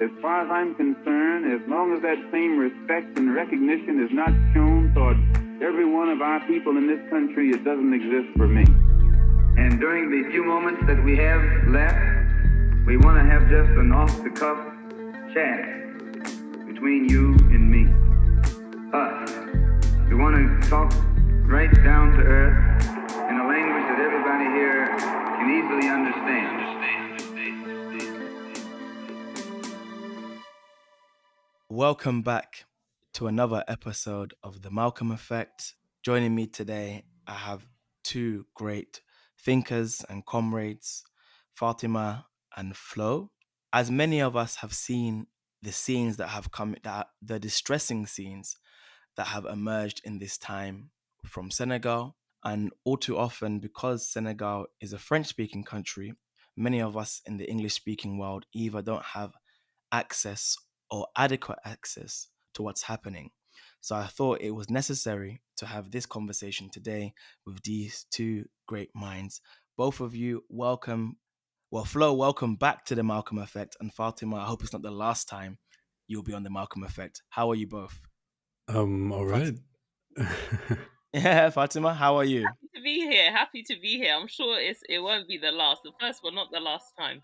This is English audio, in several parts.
As far as I'm concerned, as long as that same respect and recognition is not shown toward every one of our people in this country, it doesn't exist for me. And during the few moments that we have left, we want to have just an off-the-cuff chat between you and me. Us. We want to talk right down to earth in a language that everybody here can easily understand. Welcome back to another episode of The Malcolm Effect. Joining me today, I have two great thinkers and comrades, Fatima and Flo. As many of us have seen the scenes that have come, the distressing scenes that have emerged in this time from Senegal, and all too often, because Senegal is a French speaking country, many of us in the English speaking world either don't have access or adequate access to what's happening. So I thought it was necessary to have this conversation today with these two great minds. Both of you, welcome. Well, Flo, welcome back to the Malcolm Effect. And Fatima, I hope it's not the last time you'll be on the Malcolm Effect. How are you both? All Fat- right. yeah, Fatima, how are you? To be here. Happy to be here. I'm sure it won't be the last. The first, but not the last time.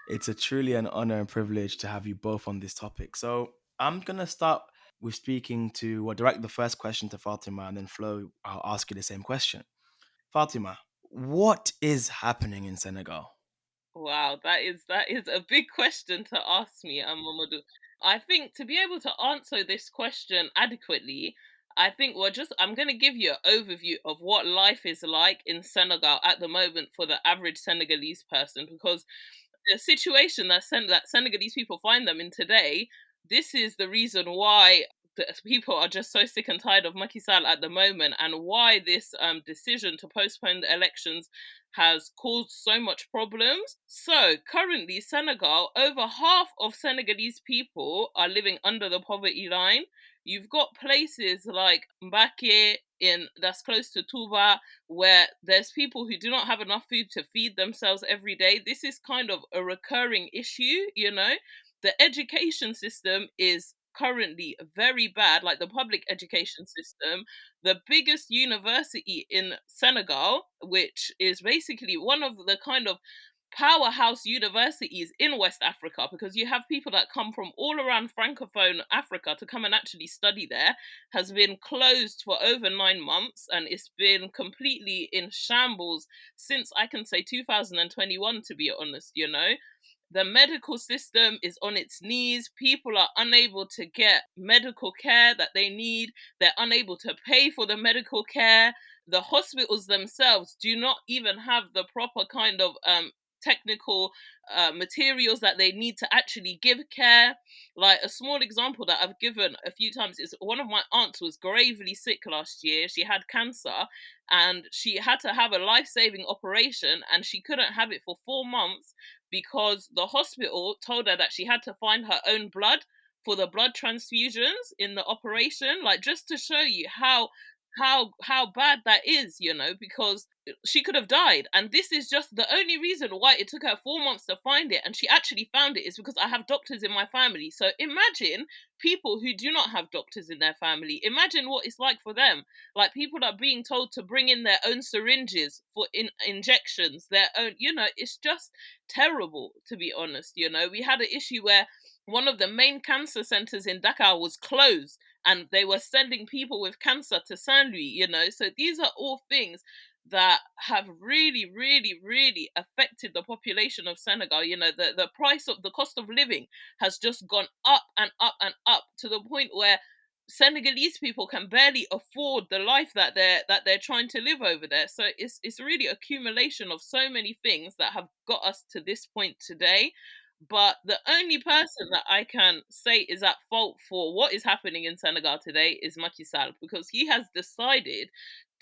It's a truly an honor and privilege to have you both on this topic. So I'm gonna start with speaking to, well, direct the first question to Fatima, and then Flo, I'll ask you the same question. Fatima, what is happening in Senegal? Wow, that is a big question to ask me, Mamadou. I think to be able to answer this question adequately, I think I'm going to give you an overview of what life is like in Senegal at the moment for the average Senegalese person, because the situation that Senegalese people find them in today, this is the reason why people are just so sick and tired of Macky Sall at the moment, and why this decision to postpone the elections has caused so much problems. So currently, Senegal, over half of Senegalese people are living under the poverty line. You've got places like Mbake in that's close to Touba, where there's people who do not have enough food to feed themselves every day. This is kind of a recurring issue. The education system is currently very bad, like the public education system. The biggest university in Senegal, which is basically one of the kind of powerhouse universities in West Africa, because you have people that come from all around Francophone Africa to come and actually study there, has been closed for over 9 months, and it's been completely in shambles since, I can say, 2021, to be honest. The medical system is on its knees. People are unable to get medical care that they need. They're unable to pay for the medical care. The hospitals themselves do not even have the proper kind of technical materials that they need to actually give care. Like a small example that I've given a few times is one of my aunts was gravely sick last year. She had cancer and she had to have a life-saving operation, and she couldn't have it for 4 months because the hospital told her that she had to find her own blood for the blood transfusions in the operation. Like, just to show you how bad that is, because she could have died. And this is just the only reason why it took her 4 months to find it, and she actually found it, is because I have doctors in my family. So imagine people who do not have doctors in their family. Imagine what it's like for them. Like, people are being told to bring in their own syringes for injections, their own. It's just terrible, to be honest. We had an issue where one of the main cancer centers in Dakar was closed, and they were sending people with cancer to Saint Louis. So these are all things that have really, really, really affected the population of Senegal. The cost of living has just gone up and up and up, to the point where Senegalese people can barely afford the life that they're trying to live over there. So it's really accumulation of so many things that have got us to this point today. But the only person that I can say is at fault for what is happening in Senegal today is Macky Sall, because he has decided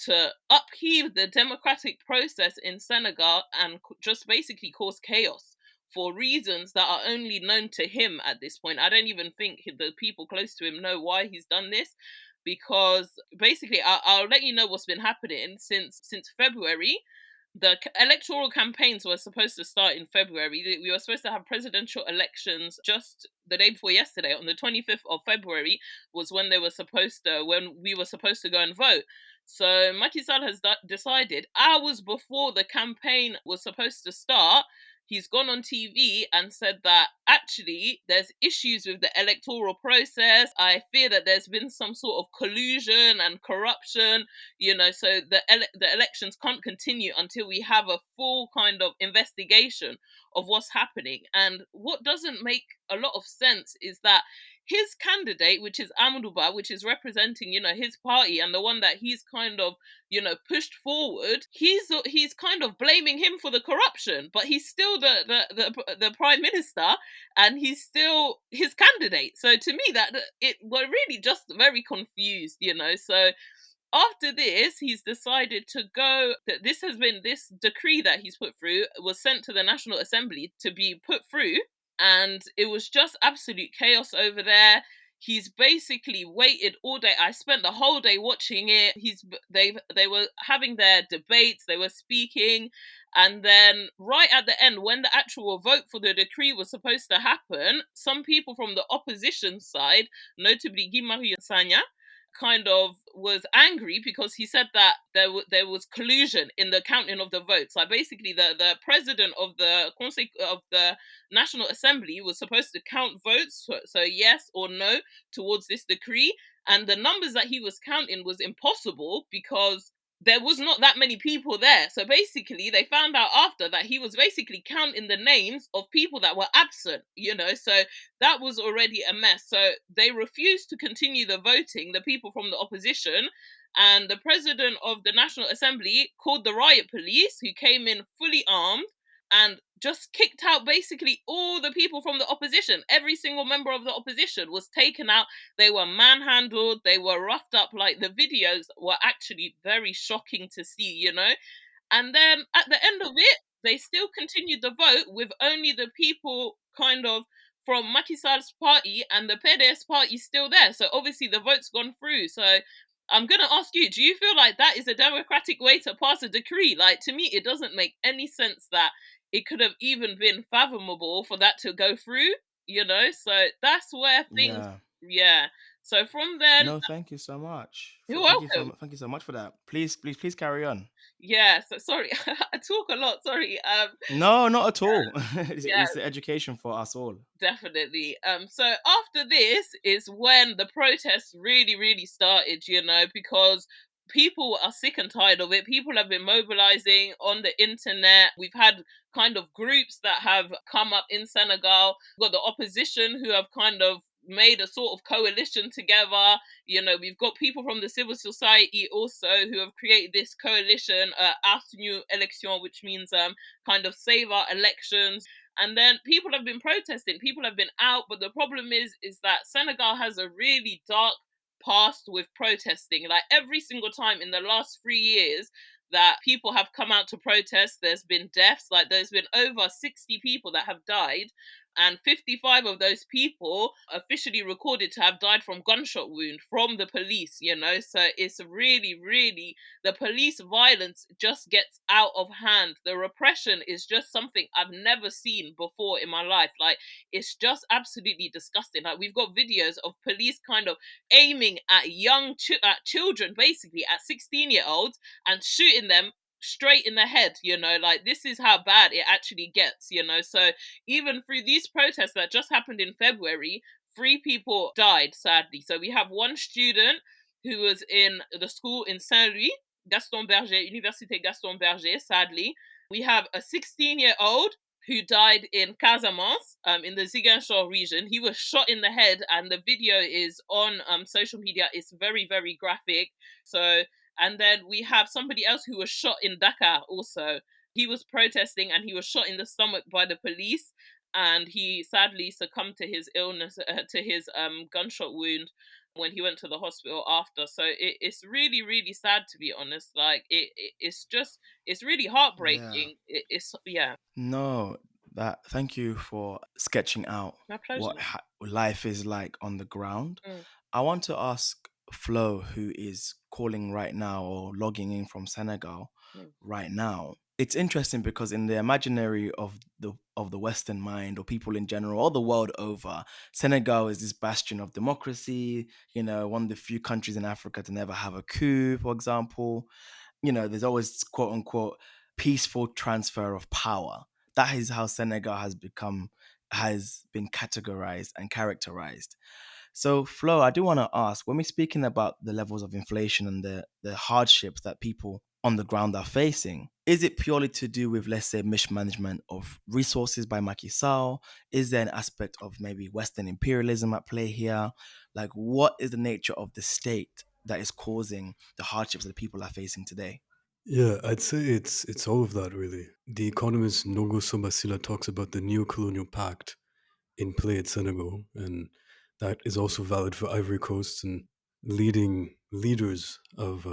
to upheave the democratic process in Senegal and just basically cause chaos for reasons that are only known to him at this point. I don't even think the people close to him know why he's done this, because basically I'll let you know what's been happening since February. the electoral campaigns were supposed to start in February. We were supposed to have presidential elections just the day before yesterday. On the 25th of February was when we were supposed to go and vote. So Macky Sall has decided hours before the campaign was supposed to start. He's gone on TV and said that actually there's issues with the electoral process. I fear that there's been some sort of collusion and corruption, so the elections can't continue until we have a full kind of investigation of what's happening. And what doesn't make a lot of sense is that his candidate, which is Amadouba, which is representing, his party and the one that he's kind of, pushed forward, he's kind of blaming him for the corruption, but he's still the prime minister, and he's still his candidate. So to me, we're really just very confused, So after this, he's decided to go. That this decree that he's put through was sent to the National Assembly to be put through, and it was just absolute chaos over there. He's basically waited all day. I spent the whole day watching it. They were having their debates, they were speaking, and then right at the end, when the actual vote for the decree was supposed to happen, some people from the opposition side, notably Guy Sanya, kind of was angry because he said that there was collusion in the counting of the votes. Like basically, the president of the National Assembly was supposed to count votes, so yes or no towards this decree, and the numbers that he was counting was impossible because there was not that many people there. So basically, they found out after that he was basically counting the names of people that were absent, So that was already a mess. So they refused to continue the voting, the people from the opposition. And the president of the National Assembly called the riot police, who came in fully armed and just kicked out basically all the people from the opposition. Every single member of the opposition was taken out. They were manhandled. They were roughed up. Like, the videos were actually very shocking to see, And then at the end of it, they still continued the vote with only the people kind of from Macky Sall's party and the PDS party still there. So obviously the vote's gone through. So I'm going to ask you, do you feel like that is a democratic way to pass a decree? Like, to me, it doesn't make any sense that it could have even been fathomable for that to go through, So that's where things, Yeah. yeah. So from then, No, thank you so much. you're Thank you so welcome. much. Thank you so much for that. Please carry on. Yeah, so sorry, I talk a lot, sorry. No, not at all. Yeah, It's the education for us all. definitely. So after this is when the protests really, really started, because people are sick and tired of it. People have been mobilizing on the internet. We've had kind of groups that have come up in Senegal. We've got the opposition who have kind of made a sort of coalition together. We've got people from the civil society also who have created this coalition, New Election, which means kind of save our elections. And then people have been protesting, people have been out, but the problem is that Senegal has a really dark past with protesting. Like, every single time in the last 3 years that people have come out to protest, there's been deaths. Like, there's been over 60 people that have died, and 55 of those people officially recorded to have died from gunshot wound from the police, So it's really, really, the police violence just gets out of hand. The repression is just something I've never seen before in my life. Like, it's just absolutely disgusting. Like, we've got videos of police kind of aiming at at children, basically at 16-year-olds, and shooting them straight in the head. Like, this is how bad it actually gets. So even through these protests that just happened in February, 3 people died, sadly. So we have one student who was in the school in Saint Louis, Gaston Berger, Université Gaston Berger, sadly. We have a 16-year-old who died in Casamance, in the Ziguinchor region. He was shot in the head, and the video is on social media. It's very, very graphic. So, and then we have somebody else who was shot in Dakar also. He was protesting and he was shot in the stomach by the police, and he sadly succumbed to his illness, to his gunshot wound when he went to the hospital after. So it's really, really sad, to be honest. Like, it's really Yeah. heartbreaking. It's, yeah. No, that thank you for sketching out My pleasure. what life is like on the ground. Mm, I want to ask Flo, who is calling right now or logging in from Senegal mm. right now. it's interesting because in the imaginary of the Western mind or people in general, all the world over, Senegal is this bastion of democracy. One of the few countries in Africa to never have a coup, for example. There's always quote unquote peaceful transfer of power. That is how Senegal has been categorized and characterized. So, Flo, I do want to ask, when we're speaking about the levels of inflation and the hardships that people on the ground are facing, is it purely to do with, let's say, mismanagement of resources by Macky Sall? Is there an aspect of maybe Western imperialism at play here? Like, what is the nature of the state that is causing the hardships that people are facing today? Yeah, I'd say it's all of that really. The economist Nogo Sobasila talks about the neo-colonial pact in play at Senegal, and that is also valid for Ivory Coast and leading leaders of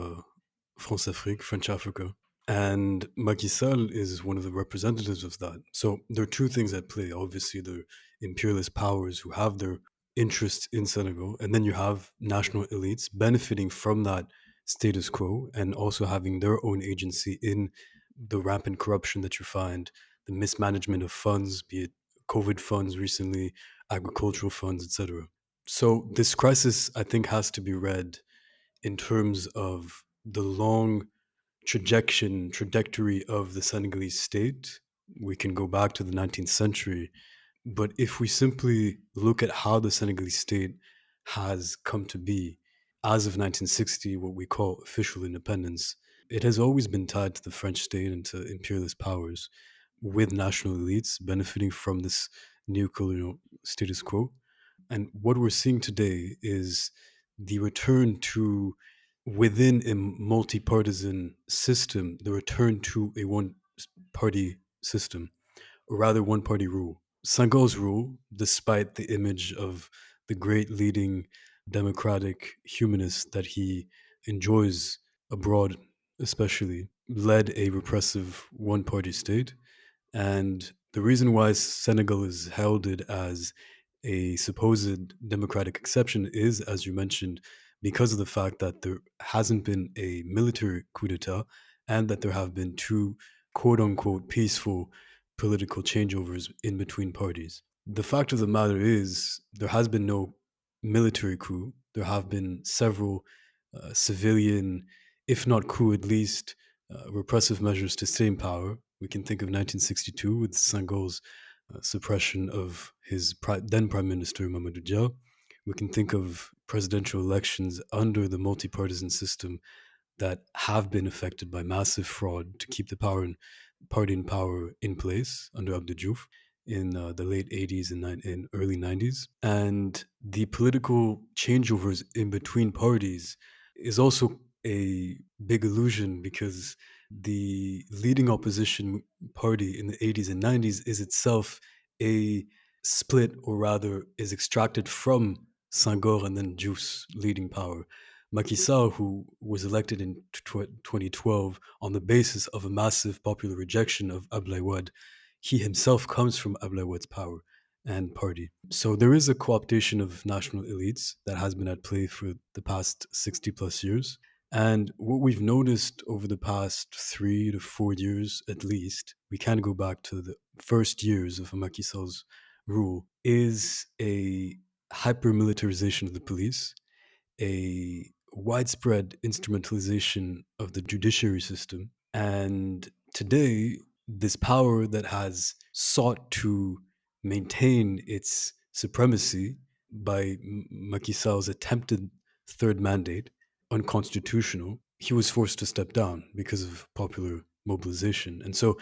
France Afrique, French Africa. And Macky Sall is one of the representatives of that. So there are two things at play. Obviously, the imperialist powers who have their interests in Senegal, and then you have national elites benefiting from that status quo and also having their own agency in the rampant corruption that you find, the mismanagement of funds, be it COVID funds recently, agricultural funds, etc. So this crisis, I think, has to be read in terms of the long trajectory of the Senegalese state. We can go back to the 19th century, but if we simply look at how the Senegalese state has come to be as of 1960, what we call official independence, it has always been tied to the French state and to imperialist powers, with national elites benefiting from this new colonial status quo. And what we're seeing today is the return to, within a multi-partisan system, the return to a one-party system, or rather one-party rule. Senghor's rule, despite the image of the great leading democratic humanist that he enjoys abroad, especially, led a repressive one-party state. And the reason why Senegal is heralded as a supposed democratic exception is, as you mentioned, because of the fact that there hasn't been a military coup d'etat and that there have been two quote unquote peaceful political changeovers in between parties. The fact of the matter is, there has been no military coup. There have been several civilian, if not coup, at least repressive measures to stay in power. We can think of 1962 with Senghor's suppression of his then Prime Minister Mamadou Dia. We can think of presidential elections under the multi-partisan system that have been affected by massive fraud to keep the party in power in place under Abdou Diouf in the late 80s and early 90s. And the political changeovers in between parties is also a big illusion, because the leading opposition party in the 80s and 90s is itself a split, or rather is extracted from Senghor and then Diouf's leading power. Macky Sall, who was elected in 2012 on the basis of a massive popular rejection of Abdoulaye Wade, he himself comes from Abdoulaye Wade's power and party. So there is a co-optation of national elites that has been at play for the past 60 plus years. And what we've noticed over the past 3 to 4 years, at least, we can go back to the first years of Macky Sall's rule, is a hyper militarization of the police, a widespread instrumentalization of the judiciary system. And today, this power that has sought to maintain its supremacy by Macky Sall's attempted third mandate, unconstitutional, he was forced to step down because of popular mobilization. And so,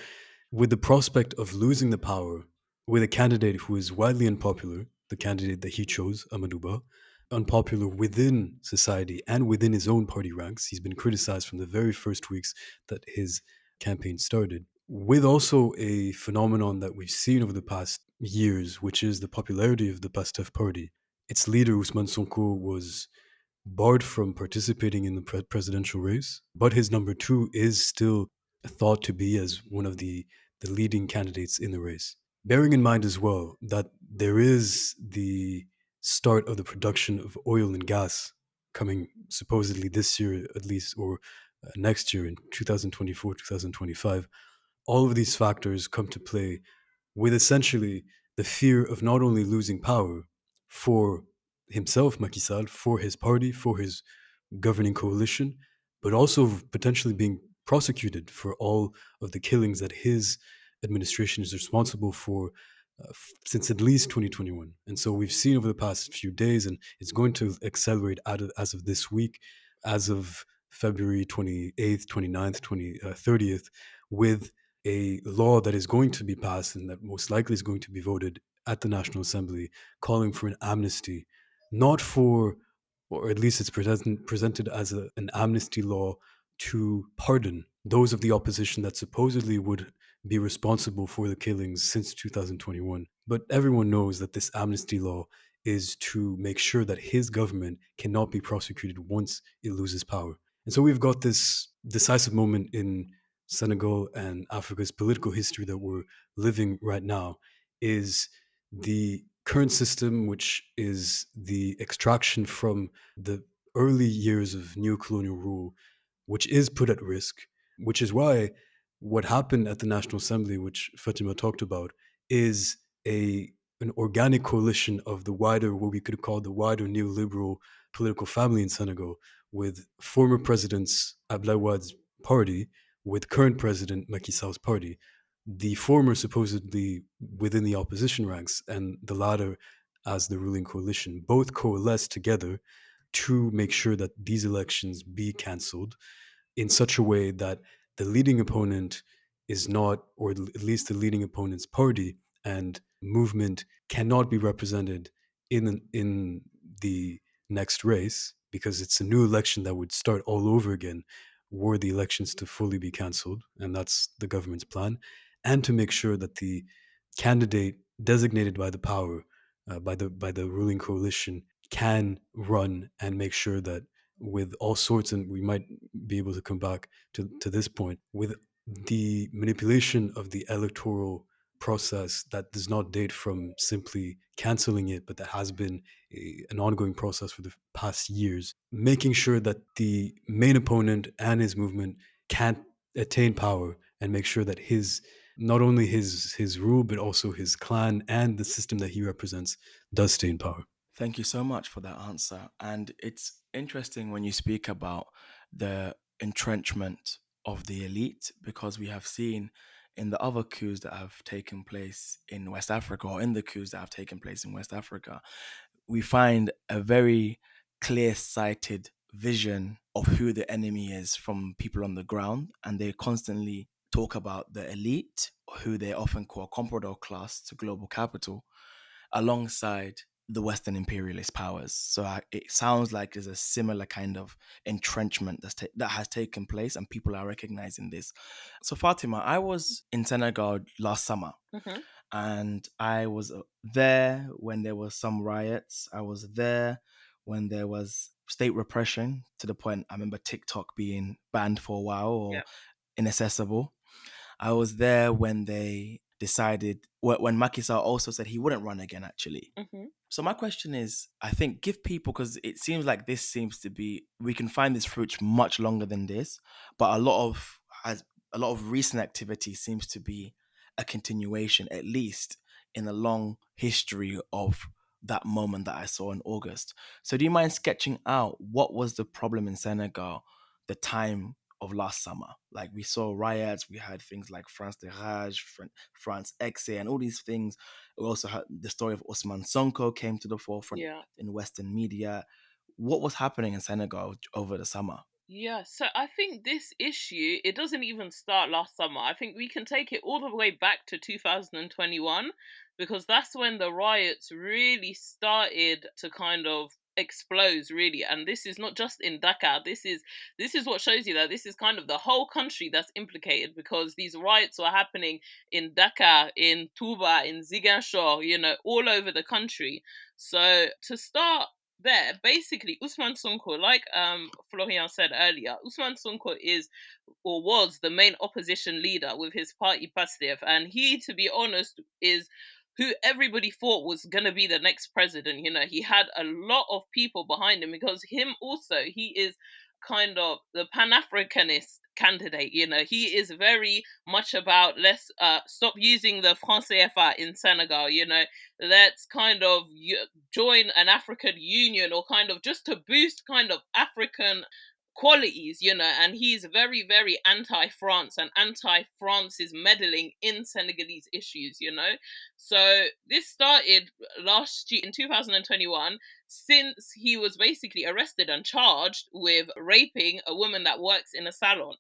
with the prospect of losing the power with a candidate who is widely unpopular, the candidate that he chose, Amadouba, unpopular within society and within his own party ranks. He's been criticized from the very first weeks that his campaign started. With also a phenomenon that we've seen over the past years, which is the popularity of the PASTEF party. Its leader, Ousmane Sonko, was barred from participating in the presidential race, but his number two is still thought to be as one of the leading candidates in the race. Bearing in mind as well that there is the start of the production of oil and gas coming supposedly this year, at least, or next year in 2024, 2025, all of these factors come to play with essentially the fear of not only losing power for himself, Macky Sall, for his party, for his governing coalition, but also potentially being prosecuted for all of the killings that his administration is responsible for since at least 2021. And so we've seen over the past few days, and it's going to accelerate as of this week, as of February 28th, 29th, 30th, with a law that is going to be passed and that most likely is going to be voted at the National Assembly, calling for an amnesty, not for, or at least it's presented as an amnesty law to pardon those of the opposition that supposedly would be responsible for the killings since 2021. But everyone knows that this amnesty law is to make sure that his government cannot be prosecuted once it loses power. And so we've got this decisive moment in Senegal and Africa's political history that we're living right now is the current system, which is the extraction from the early years of neocolonial rule, which is put at risk, which is why what happened at the National Assembly, which Fatima talked about, is an organic coalition of the wider, what we could call the wider neoliberal political family in Senegal, with former presidents Abdoulaye Wade's party, with current president Macky Sall's party, the former supposedly within the opposition ranks and the latter as the ruling coalition, both coalesce together to make sure that these elections be cancelled in such a way that the leading opponent is not, or at least the leading opponent's party and movement cannot be represented in the next race, because it's a new election that would start all over again were the elections to fully be cancelled, and that's the government's plan, and to make sure that the candidate designated by the power, by the ruling coalition, can run and make sure that with all sorts, and we might be able to come back to this point, with the manipulation of the electoral process that does not date from simply canceling it, but that has been an ongoing process for the past years, making sure that the main opponent and his movement can't attain power, and make sure that his, not only his rule, but also his clan and the system that he represents does stay in power. Thank you so much for that answer. And it's interesting when you speak about the entrenchment of the elite, because we have seen in the other coups that have taken place in West Africa, or in the coups that have taken place in West Africa, we find a very clear sighted vision of who the enemy is from people on the ground. And they constantly talk about the elite, who they often call comprador class to global capital, alongside the Western imperialist powers. So it sounds like there's a similar kind of entrenchment that has taken place, and people are recognizing this. So Fatima, I was in Senegal last summer, Mm-hmm. and I was there when there was some riots. I was there when there was state repression, to the point I remember TikTok being banned for a while or Yeah. inaccessible. I was there when they decided, when Macky Sall also said he wouldn't run again, actually. Mm-hmm. So my question is, I think give people, because it seems like this seems to be, we can find this fruit much longer than this, but a lot of recent activity seems to be a continuation, at least in a long history of that moment that I saw in August. So do you mind sketching out what was the problem in Senegal the time of last summer? Like, we saw riots, we had things like France de Rage, France Exe, and all these things. We also had the story of Ousmane Sonko came to the forefront Yeah. in Western media. What was happening in Senegal over the summer? Yeah, so I think this issue, it doesn't even start last summer. I think we can take it all the way back to 2021, because that's when the riots really started to kind of explode, really. And this is not just in Dakar. This is what shows you that this is kind of the whole country that's implicated, because these riots were happening in Dakar, in Touba, in Ziguinchor, all over the country. So to start there, basically, Ousmane Sonko, like Florian said earlier, Ousmane Sonko is, or was, the main opposition leader with his party Pastef, and he, to be honest, is who everybody thought was going to be the next president. He had a lot of people behind him, because him also, he is kind of the Pan-Africanist candidate. He is very much about, let's stop using the franc CFA in Senegal. Let's kind of join an African Union, or kind of just to boost kind of African qualities. And he's very, very anti-France and anti-France's meddling in Senegalese issues. So this started last year in 2021, since he was basically arrested and charged with raping a woman that works in a salon.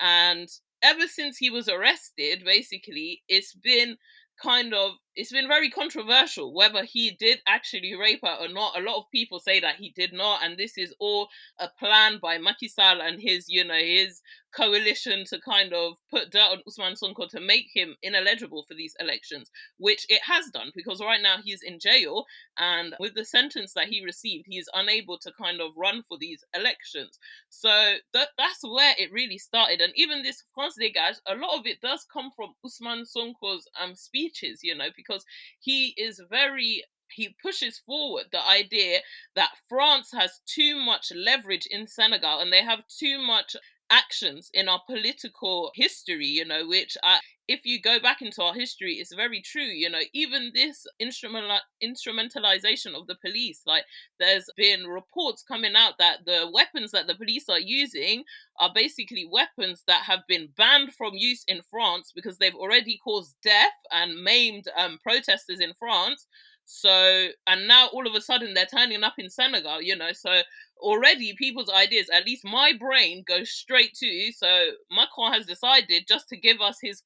And ever since he was arrested, basically, it's been very controversial whether he did actually rape her or not. A lot of people say that he did not, and this is all a plan by Macky Sall and his coalition to kind of put dirt on Usman Sonko to make him ineligible for these elections, which it has done, because right now he's in jail, and with the sentence that he received, he is unable to kind of run for these elections. So that's where it really started. And even this France Dégage, a lot of it does come from Usman Sonko's speeches, because he pushes forward the idea that France has too much leverage in Senegal, and they have too much actions in our political history, which if you go back into our history, it's very true. Even this instrumentalization of the police, like, there's been reports coming out that the weapons that the police are using are basically weapons that have been banned from use in France because they've already caused death and maimed protesters in France. So, and now all of a sudden they're turning up in Senegal, so already people's ideas, at least my brain, goes straight to, so Macron has decided just to give us his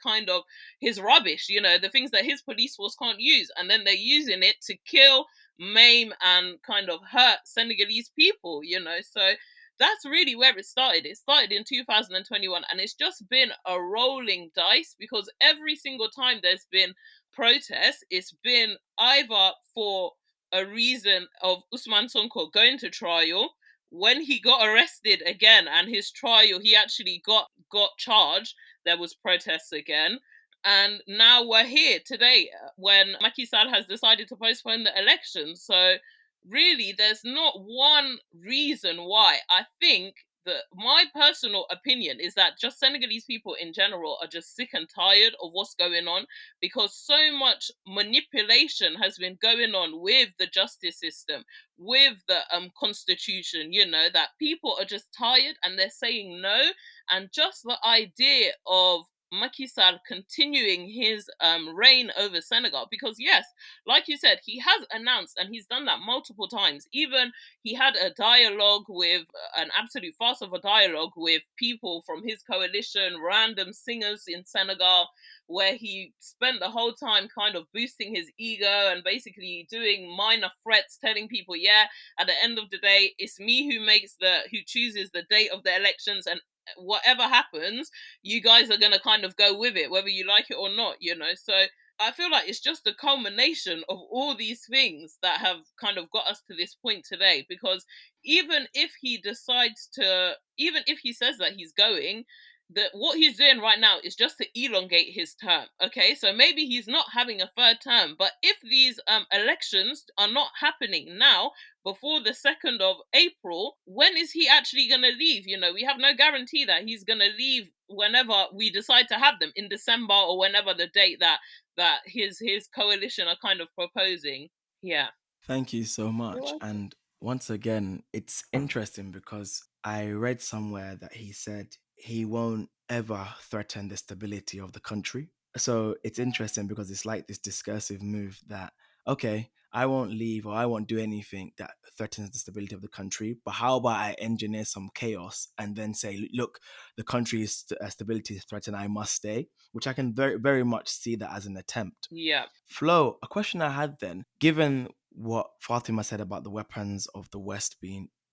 rubbish, the things that his police force can't use, and then they're using it to kill, maim, and kind of hurt Senegalese people, so that's really where it started. It started in 2021, and it's just been a rolling dice, because every single time there's been protests, it's been either for a reason of Usman Sonko going to trial. When he got arrested again and his trial, he actually got charged, there was protests again. And now we're here today when Macky Sall has decided to postpone the election. So really, there's not one reason why. I think that my personal opinion is that just Senegalese people in general are just sick and tired of what's going on, because so much manipulation has been going on with the justice system, with the constitution, that people are just tired and they're saying no. And just the idea of Macky Sall continuing his reign over Senegal, because yes, like you said, he has announced, and he's done that multiple times. Even he had a dialogue with an absolute farce of a dialogue with people from his coalition, random singers in Senegal, where he spent the whole time kind of boosting his ego and basically doing minor threats, telling people, yeah, at the end of the day, it's me who chooses the date of the elections, and whatever happens, you guys are going to kind of go with it, whether you like it or not, So I feel like it's just a culmination of all these things that have kind of got us to this point today. Because even if he says that he's going, that what he's doing right now is just to elongate his term. Okay, so maybe he's not having a third term, but if these elections are not happening now, before the 2nd of April, when is he actually going to leave? We have no guarantee that he's going to leave whenever we decide to have them, in December or whenever the date that his coalition are kind of proposing. Yeah. Thank you so You're much. welcome. And once again, it's interesting because I read somewhere that he said he won't ever threaten the stability of the country. So it's interesting because it's like this discursive move that, okay, I won't leave or I won't do anything that threatens the stability of the country, but how about I engineer some chaos and then say, look, the country's stability is threatened, I must stay, which I can very, very much see that as an attempt. Yeah. Flo, a question I had then, given what Fatima said about the weapons of the West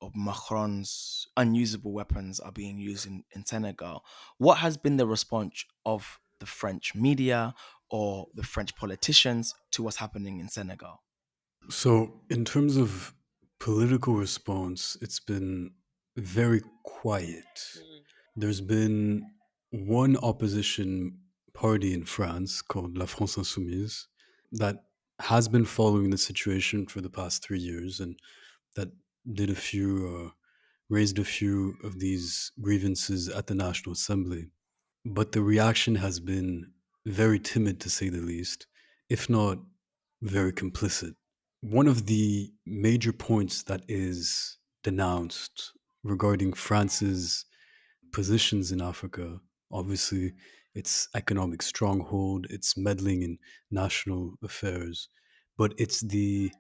of Macron's unusable weapons are being used in Senegal, what has been the response of the French media or the French politicians to what's happening in Senegal? So, in terms of political response, it's been very quiet. Mm. There's been one opposition party in France called La France Insoumise that has been following the situation for the past 3 years, and that did a few raised a few of these grievances at the National Assembly. But the reaction has been very timid, to say the least, if not very complicit. One of the major points that is denounced regarding France's positions in Africa, obviously, its economic stronghold, its meddling in national affairs, but it's the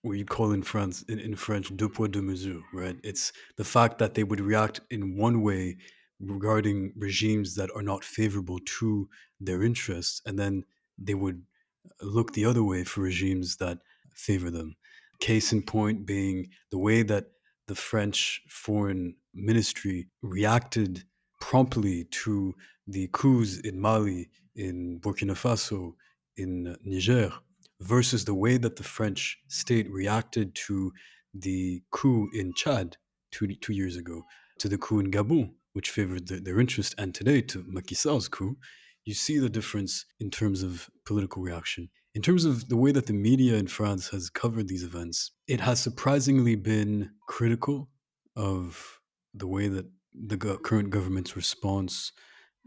what you call in France in French deux poids deux mesures, right? It's the fact that they would react in one way regarding regimes that are not favorable to their interests, and then they would look the other way for regimes that favor them. Case in point being the way that the French foreign ministry reacted promptly to the coups in Mali, in Burkina Faso, in Niger, versus the way that the French state reacted to the coup in Chad 2 years ago, to the coup in Gabon, which favored their interest, and today to Macky Sall's coup. You see the difference in terms of political reaction. In terms of the way that the media in France has covered these events, it has surprisingly been critical of the way that the current government's response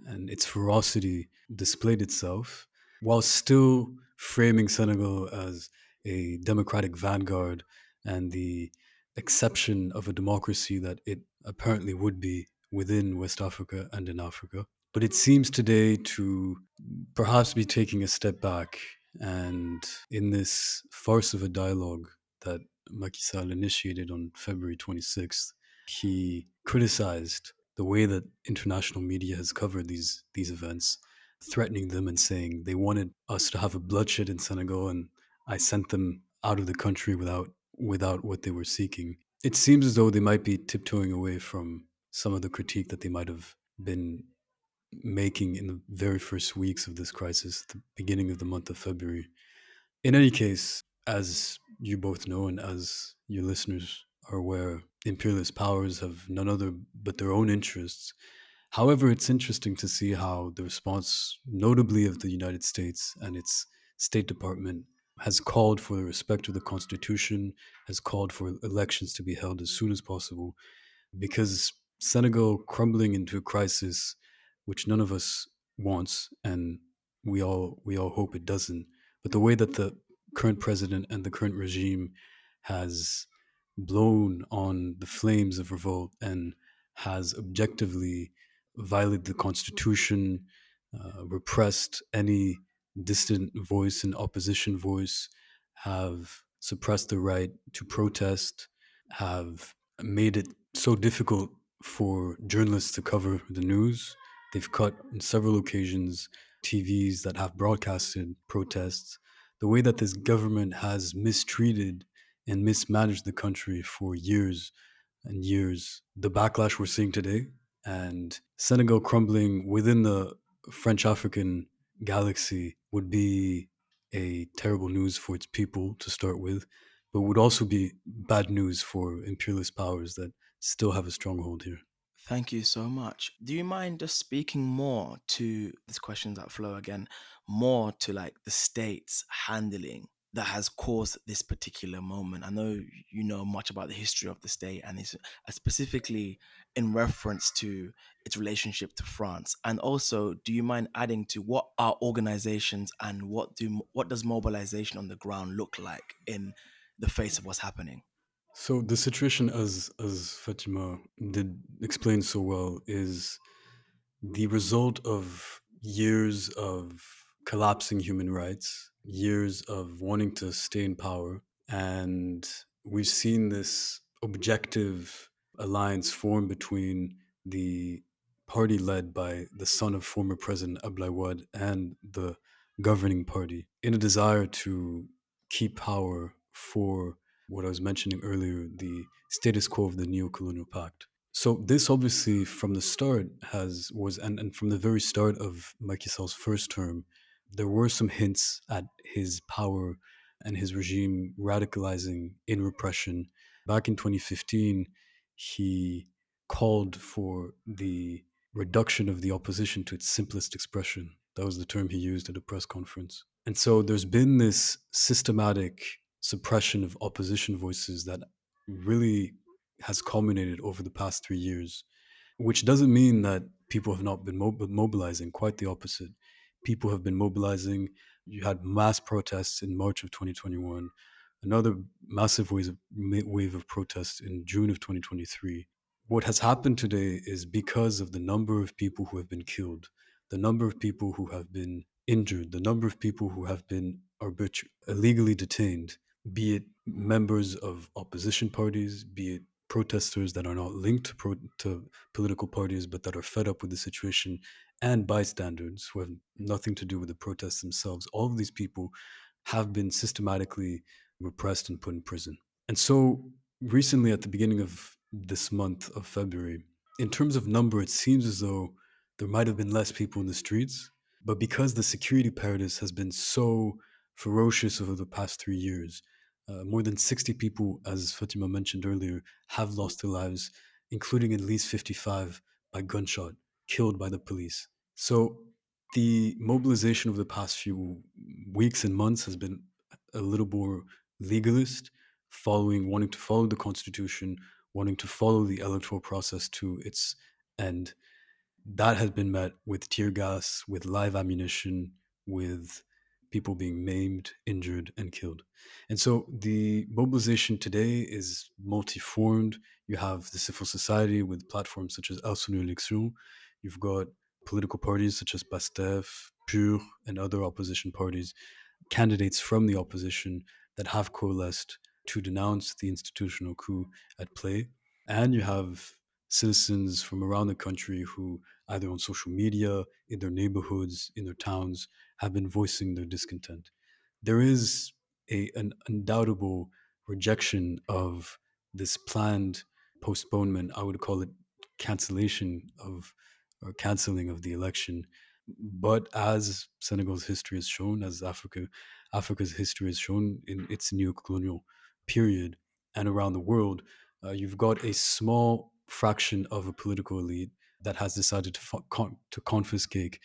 and its ferocity displayed itself, while still framing Senegal as a democratic vanguard and the exception of a democracy that it apparently would be within West Africa and in Africa. But it seems today to perhaps be taking a step back, and in this farce of a dialogue that Macky Sall initiated on February 26th, he criticized the way that international media has covered these events, threatening them and saying they wanted us to have a bloodshed in Senegal, and I sent them out of the country without what they were seeking. It seems as though they might be tiptoeing away from some of the critique that they might have been making in the very first weeks of this crisis, the beginning of the month of February. In any case, as you both know, and as your listeners are aware, imperialist powers have none other but their own interests. However, it's interesting to see how the response, notably of the United States and its State Department, has called for the respect of the Constitution, has called for elections to be held as soon as possible, because Senegal crumbling into a crisis which none of us wants, and we all hope it doesn't. But the way that the current president and the current regime has blown on the flames of revolt and has objectively violated the Constitution, repressed any dissident voice and opposition voice, have suppressed the right to protest, have made it so difficult for journalists to cover the news. They've cut on several occasions TVs that have broadcasted protests. The way that this government has mistreated and mismanaged the country for years and years, the backlash we're seeing today, and Senegal crumbling within the French African galaxy would be a terrible news for its people to start with, but would also be bad news for imperialist powers that still have a stronghold here. Thank you so much. Do you mind just speaking more to these questions that flow again, more to like the state's handling that has caused this particular moment? I know you know much about the history of the state, and it's specifically in reference to its relationship to France. And also, do you mind adding to what are organizations and what does mobilization on the ground look like in the face of what's happening? So the situation, as Fatima did explain so well, is the result of years of collapsing human rights, years of wanting to stay in power. And we've seen this objective alliance form between the party led by the son of former President Abdoulaye Wade and the governing party in a desire to keep power for what I was mentioning earlier, the status quo of the neo-colonial pact. So this obviously from the start and from the very start of Macky Sall's first term, there were some hints at his power and his regime radicalizing in repression. Back in 2015, he called for the reduction of the opposition to its simplest expression. That was the term he used at a press conference. And so there's been this systematic suppression of opposition voices that really has culminated over the past 3 years, which doesn't mean that people have not been mobilizing. Quite the opposite. People have been mobilizing. You had mass protests in March of 2021, another massive wave of protests in June of 2023. What has happened today is because of the number of people who have been killed, the number of people who have been injured, the number of people who have been illegally detained, be it members of opposition parties, be it protesters that are not linked to political parties but that are fed up with the situation, and bystanders who have nothing to do with the protests themselves. All of these people have been systematically repressed and put in prison. And so recently, at the beginning of this month of February, in terms of number, it seems as though there might have been less people in the streets. But because the security apparatus has been so ferocious over the past 3 years, more than 60 people, as Fatima mentioned earlier, have lost their lives, including at least 55 by gunshot, killed by the police. So the mobilization of the past few weeks and months has been a little more legalist, wanting to follow the constitution, wanting to follow the electoral process to its end. That has been met with tear gas, with live ammunition, with people being maimed, injured, and killed. And so the mobilization today is multi-formed. You have the civil society with platforms such as Alsun Election. You've got political parties such as PASTEF, PUR, and other opposition parties, candidates from the opposition that have coalesced to denounce the institutional coup at play. And you have citizens from around the country who, either on social media, in their neighborhoods, in their towns, have been voicing their discontent. There is an undoubtable rejection of this planned postponement. I would call it cancellation of or canceling of the election. But as Senegal's history has shown, as Africa's history has shown in its neo-colonial period and around the world, you've got a small fraction of a political elite that has decided to confiscate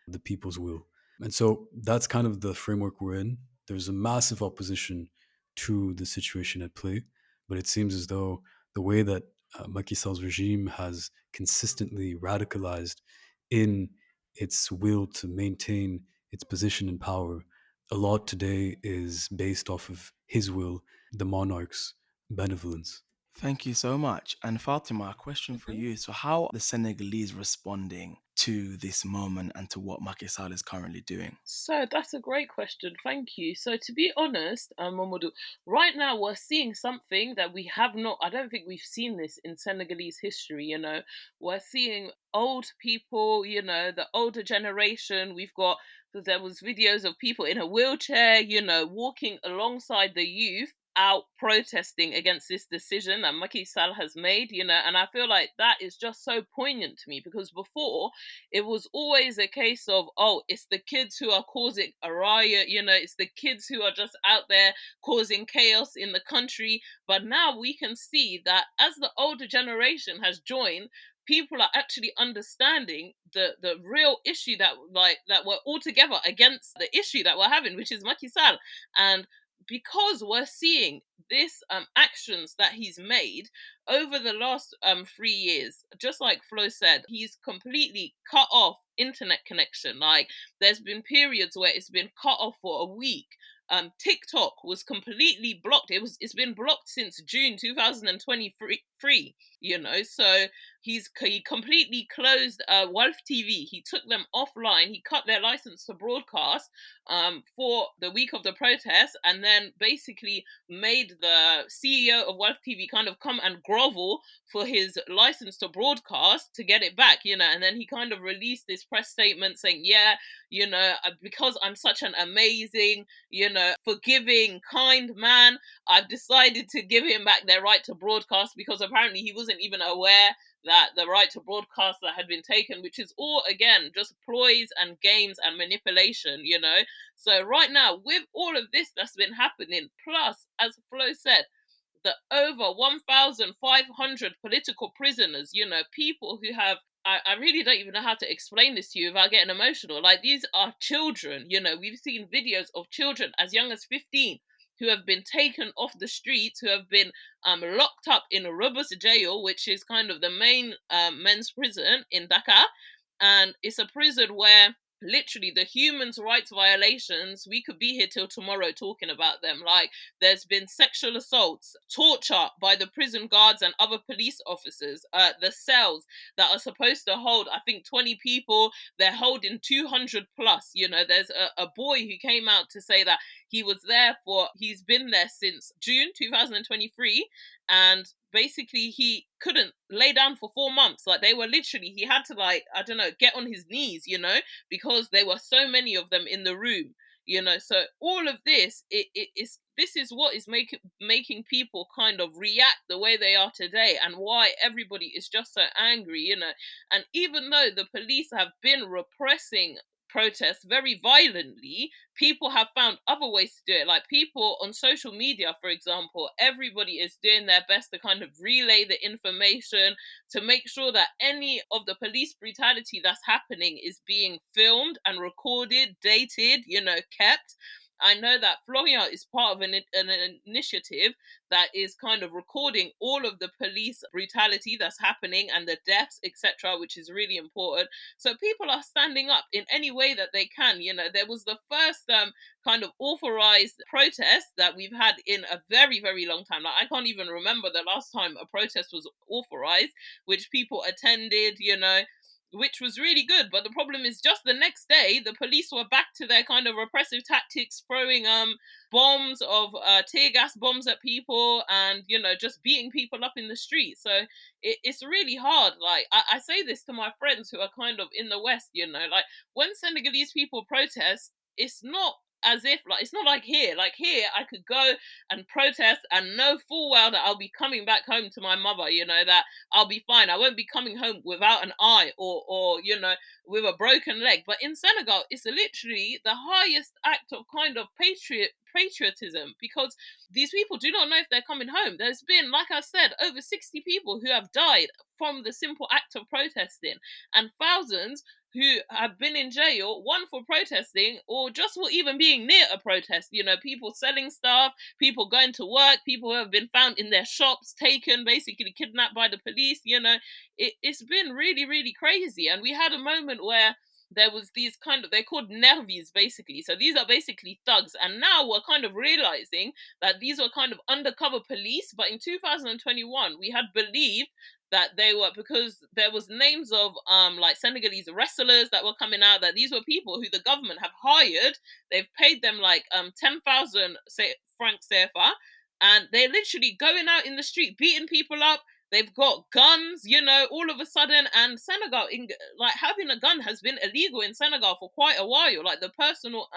the people's will. And so that's kind of the framework we're in. There's a massive opposition to the situation at play, but it seems as though the way that Macky Sall's regime has consistently radicalized in its will to maintain its position in power, a lot today is based off of his will, the monarch's benevolence. Thank you so much. And Fatima, a question for Mhm. you. So, how are the Senegalese responding to this moment and to what Macky Sall is currently doing? So that's a great question. Thank you. So to be honest, Mamadou, right now we're seeing something that we have not. I don't think we've seen this in Senegalese history. We're seeing old people. The older generation. There was videos of people in a wheelchair. Walking alongside the youth out protesting against this decision that Macky Sall has made. And I feel like that is just so poignant to me because before it was always a case of, oh, it's the kids who are causing a riot, it's the kids who are just out there causing chaos in the country. But now we can see that as the older generation has joined, people are actually understanding the real issue that we're all together against the issue that we're having, which is Macky Sall. And because we're seeing this actions that he's made over the last 3 years, just like Flo said, he's completely cut off internet connection. Like there's been periods where it's been cut off for a week. TikTok was completely blocked. It's been blocked since June 2023. So he completely closed Wolf TV. He took them offline. He cut their license to broadcast for the week of the protest, and then basically made the CEO of Wolf TV kind of come and grovel for his license to broadcast to get it back, and then he kind of released this press statement saying, yeah, because I'm such an amazing, forgiving, kind man, I've decided to give him back their right to broadcast, because apparently he wasn't even aware that the right to broadcast that had been taken, which is all, again, just ploys and games and manipulation. So right now, with all of this that's been happening, plus, as Flo said, the over 1,500 political prisoners, people who have, I really don't even know how to explain this to you without getting emotional. Like, these are children, we've seen videos of children as young as 15 who have been taken off the streets, who have been locked up in Rubus jail, which is kind of the main men's prison in Dhaka. And it's a prison where literally the human rights violations, we could be here till tomorrow talking about them. Like, there's been sexual assaults, torture by the prison guards and other police officers. The cells that are supposed to hold, I think, 20 people, they're holding 200 plus. There's a boy who came out to say that he's been there since June 2023, and basically he couldn't lay down for 4 months. Like, they were literally, he had to, like, I don't know, get on his knees, because there were so many of them in the room. So all of this, this is what is making people kind of react the way they are today, and why everybody is just so angry. And even though the police have been repressing protests very violently, people have found other ways to do it. Like, people on social media, for example, everybody is doing their best to kind of relay the information, to make sure that any of the police brutality that's happening is being filmed and recorded, dated, kept. I know that Florian is part of an initiative that is kind of recording all of the police brutality that's happening and the deaths, etc., which is really important. So people are standing up in any way that they can. There was the first kind of authorized protest that we've had in a very, very long time. Like, I can't even remember the last time a protest was authorized, which people attended, which was really good. But the problem is, just the next day, the police were back to their kind of repressive tactics, throwing bombs of tear gas bombs at people, and just beating people up in the street. So it's really hard. Like, I say this to my friends who are kind of in the West, like, when Senegalese people protest, it's not as if, like, it's not like here. Like, here I could go and protest and know full well that I'll be coming back home to my mother, that I'll be fine. I won't be coming home without an eye or with a broken leg. But in Senegal, it's literally the highest act of kind of patriotism, because these people do not know if they're coming home. There's been, like I said, over 60 people who have died from the simple act of protesting, and thousands who have been in jail, one for protesting or just for even being near a protest. People selling stuff, people going to work, people who have been found in their shops, taken, basically kidnapped by the police. It's been really, really crazy. And we had a moment where there was these kind of, they're called nervis, basically. So these are basically thugs. And now we're kind of realizing that these were kind of undercover police. But in 2021, we had believed that they were, because there was names of like Senegalese wrestlers that were coming out, that these were people who the government have hired. They've paid them like 10,000 francs CFA, and they're literally going out in the street beating people up. They've got guns, all of a sudden. And Senegal, like, having a gun has been illegal in Senegal for quite a while. Like, the personal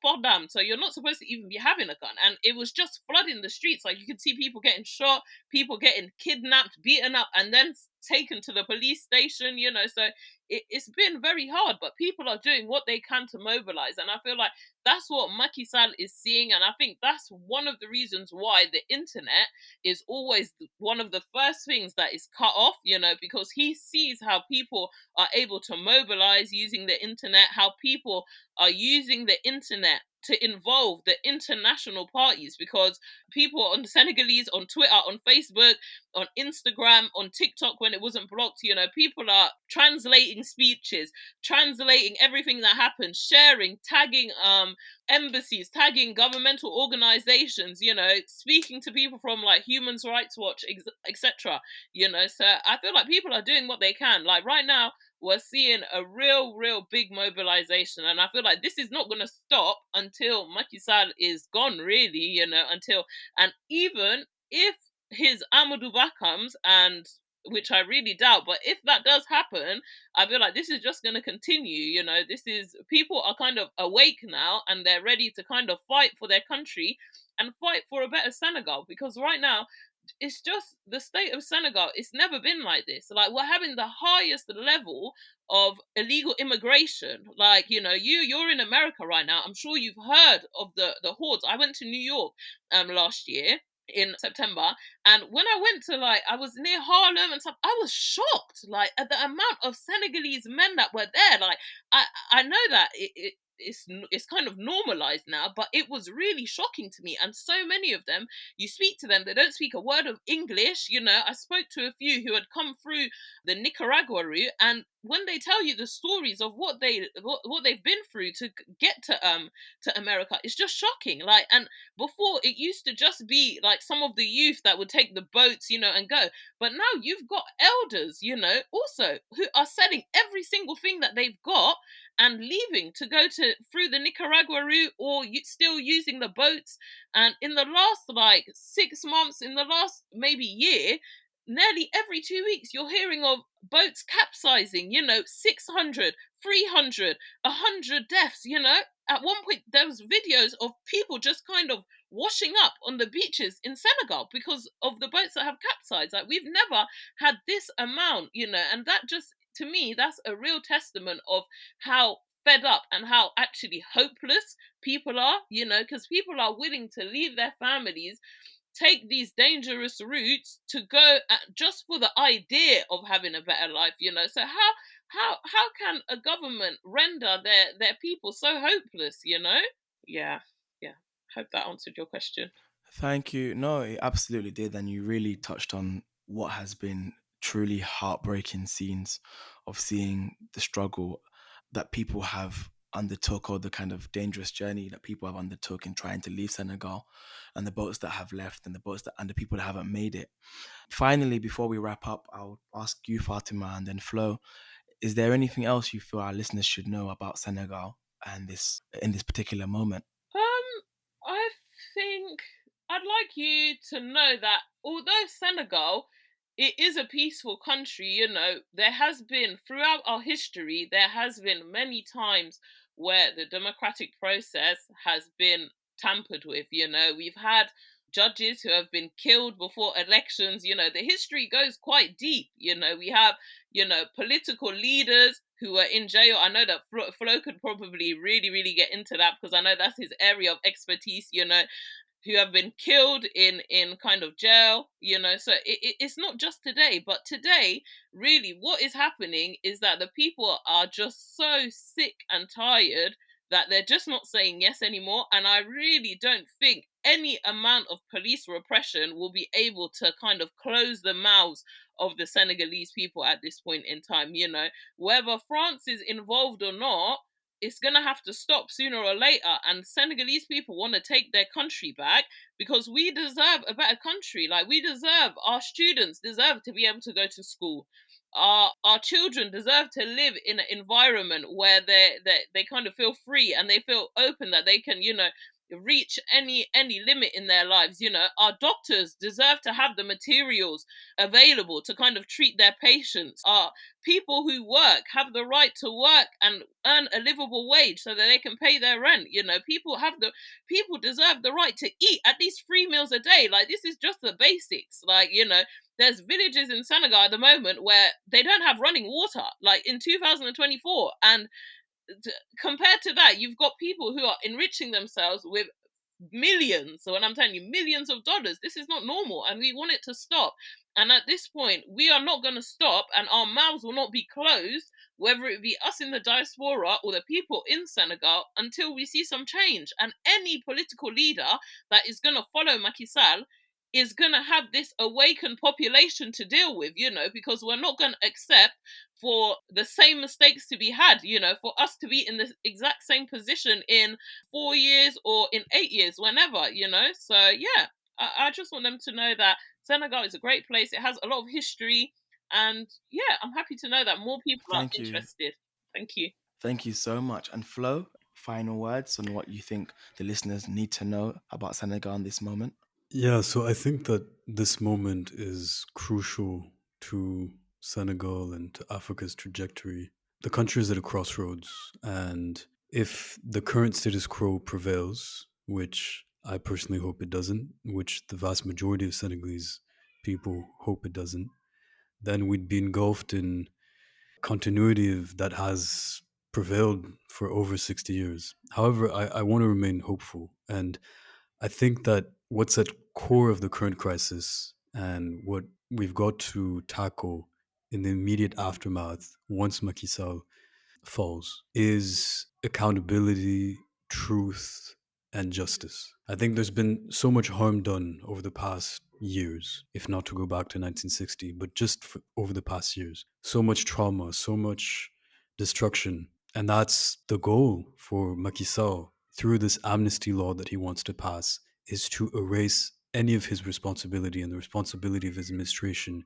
port d'armes. So you're not supposed to even be having a gun. And it was just flooding the streets. Like, you could see people getting shot, people getting kidnapped, beaten up, and then taken to the police station, So it's been very hard, but people are doing what they can to mobilize. And I feel like that's what Macky Sall is seeing. And I think that's one of the reasons why the internet is always one of the first things that is cut off, because he sees how people are able to mobilize using the internet, how people are using the internet to involve the international parties, because people on Senegalese, on Twitter, on Facebook, on Instagram, on TikTok, when it wasn't blocked, people are translating speeches, translating everything that happens, sharing, tagging embassies, tagging governmental organizations, speaking to people from like Human Rights Watch, etc. So I feel like people are doing what they can. Like, right now, we're seeing a real big mobilization, and I feel like this is not going to stop until Macky Sall is gone, really, and even if his Amadou Ba comes, and which I really doubt, but if that does happen, I feel like this is just going to continue. People are kind of awake now, and they're ready to kind of fight for their country and fight for a better Senegal, because right now, it's just the state of Senegal. It's never been like this. Like, we're having the highest level of illegal immigration. Like, you're in America right now. I'm sure you've heard of the hordes. I went to New York last year in September, and when I went to, like, I was near Harlem and stuff, I was shocked, like, at the amount of Senegalese men that were there. Like, I know that it's kind of normalized now, but it was really shocking to me. And so many of them, you speak to them, they don't speak a word of English. I spoke to a few who had come through the Nicaragua route, and when they tell you the stories of what they've been through to get to America, it's just shocking. Like, and before it used to just be like some of the youth that would take the boats, and go. But now you've got elders, also who are selling every single thing that they've got and leaving to go to through the Nicaragua route, or still using the boats. And in the last like 6 months, in the last maybe year, nearly every 2 weeks you're hearing of boats capsizing, 600, 300, 100 deaths. At one point there was videos of people just kind of washing up on the beaches in Senegal because of the boats that have capsized. Like, we've never had this amount, and that just, to me, that's a real testament of how fed up and how actually hopeless people are, because people are willing to leave their families, take these dangerous routes to go just for the idea of having a better life. So how can a government render their people so hopeless? Yeah, yeah. Hope that answered your question. Thank you. No, it absolutely did. And you really touched on what has been truly heartbreaking scenes of seeing the struggle that people have undertook, or the kind of dangerous journey that people have undertook in trying to leave Senegal, and the boats that have left, and the people that haven't made it. Finally, before we wrap up, I'll ask you, Fatima, and then Flo, is there anything else you feel our listeners should know about Senegal and this in this particular moment? I think I'd like you to know that although Senegal, it is a peaceful country, there has been, throughout our history, there has been many times where the democratic process has been tampered with. We've had judges who have been killed before elections. The history goes quite deep. We have, political leaders who were in jail. I know that Flo could probably really, really get into that, because I know that's his area of expertise, who have been killed in kind of jail. So it's not just today, but today, really, what is happening is that the people are just so sick and tired that they're just not saying yes anymore. And I really don't think any amount of police repression will be able to kind of close the mouths of the Senegalese people at this point in time. Whether France is involved or not, it's going to have to stop sooner or later. And Senegalese people want to take their country back, because we deserve a better country. Like, our students deserve to be able to go to school. Our children deserve to live in an environment where they kind of feel free and they feel open, that they can, reach any limit in their lives. Our doctors deserve to have the materials available to kind of treat their patients. Our people who work have the right to work and earn a livable wage so that they can pay their rent. People deserve the right to eat at least 3 meals a day. Like, this is just the basics. Like, there's villages in Senegal at the moment where they don't have running water, like in 2024. And compared to that, you've got people who are enriching themselves with millions. So when I'm telling you millions of dollars, this is not normal, and we want it to stop. And at this point, we are not going to stop, and our mouths will not be closed, whether it be us in the diaspora or the people in Senegal, until we see some change. And any political leader that is going to follow Macky Sall is going to have this awakened population to deal with, because we're not going to accept for the same mistakes to be had, for us to be in the exact same position in 4 years or in 8 years, whenever. So yeah, I just want them to know that Senegal is a great place. It has a lot of history, and yeah, I'm happy to know that more people are Thank you. interested. Thank you. Thank you so much. And Flo, final words on what you think the listeners need to know about Senegal in this moment? Yeah, so I think that this moment is crucial to Senegal and to Africa's trajectory. The country is at a crossroads, and if the current status quo prevails, which I personally hope it doesn't, which the vast majority of Senegalese people hope it doesn't, then we'd be engulfed in continuity that has prevailed for over 60 years. However, I want to remain hopeful, and I think that what's at core of the current crisis and what we've got to tackle in the immediate aftermath, once Macky Sall falls is accountability, truth, and justice. I think there's been so much harm done over the past years, if not to go back to 1960, but just over the past years. So much trauma, so much destruction. And that's the goal for Macky Sall through this amnesty law that he wants to pass, is to erase any of his responsibility and the responsibility of his administration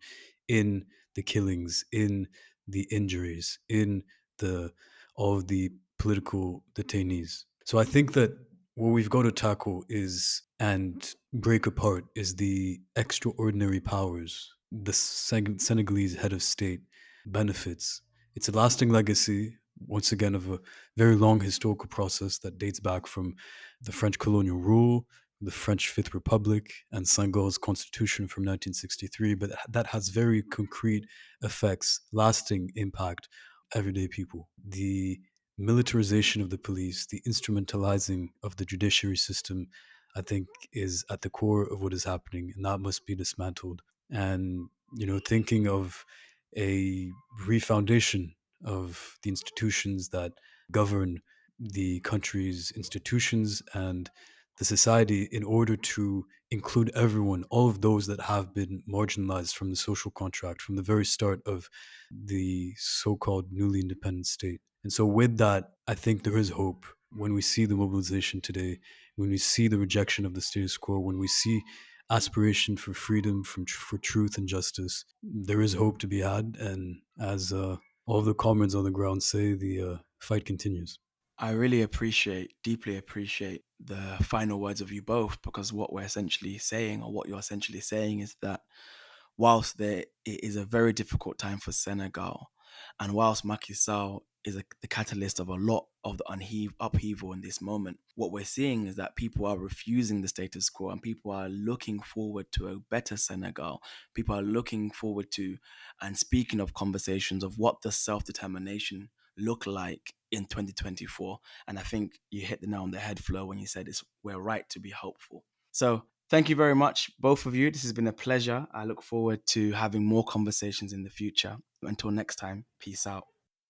in the killings, in the injuries, in the all of the political detainees. So I think that what we've got to tackle is and break apart is the extraordinary powers the Senegalese head of state benefits. It's a lasting legacy, once again, of a very long historical process that dates back from the French colonial rule, the French Fifth Republic, and Senegal's constitution from 1963, but that has very concrete effects, lasting impact on everyday people. The militarization of the police, the instrumentalizing of the judiciary system, I think is at the core of what is happening, and that must be dismantled. And, thinking of a refoundation of the institutions that govern the country's institutions and the society in order to include everyone, all of those that have been marginalized from the social contract from the very start of the so called newly independent state. And so, with that, I think there is hope when we see the mobilization today, when we see the rejection of the status quo, when we see aspiration for freedom, for truth and justice, there is hope to be had. And as all of the comrades on the ground say, the fight continues. I really deeply appreciate the final words of you both, because what we're essentially saying, or what you're essentially saying, is that whilst it is a very difficult time for Senegal, and whilst Macky Sall is the catalyst of a lot of the upheaval in this moment, what we're seeing is that people are refusing the status quo and people are looking forward to a better Senegal. People are looking forward to and speaking of conversations of what does self-determination look like in 2024. And I think you hit the nail on the head, Flo, when you said we're right to be hopeful. So thank you very much, both of you. This has been a pleasure. I look forward to having more conversations in the future. Until next time, peace out.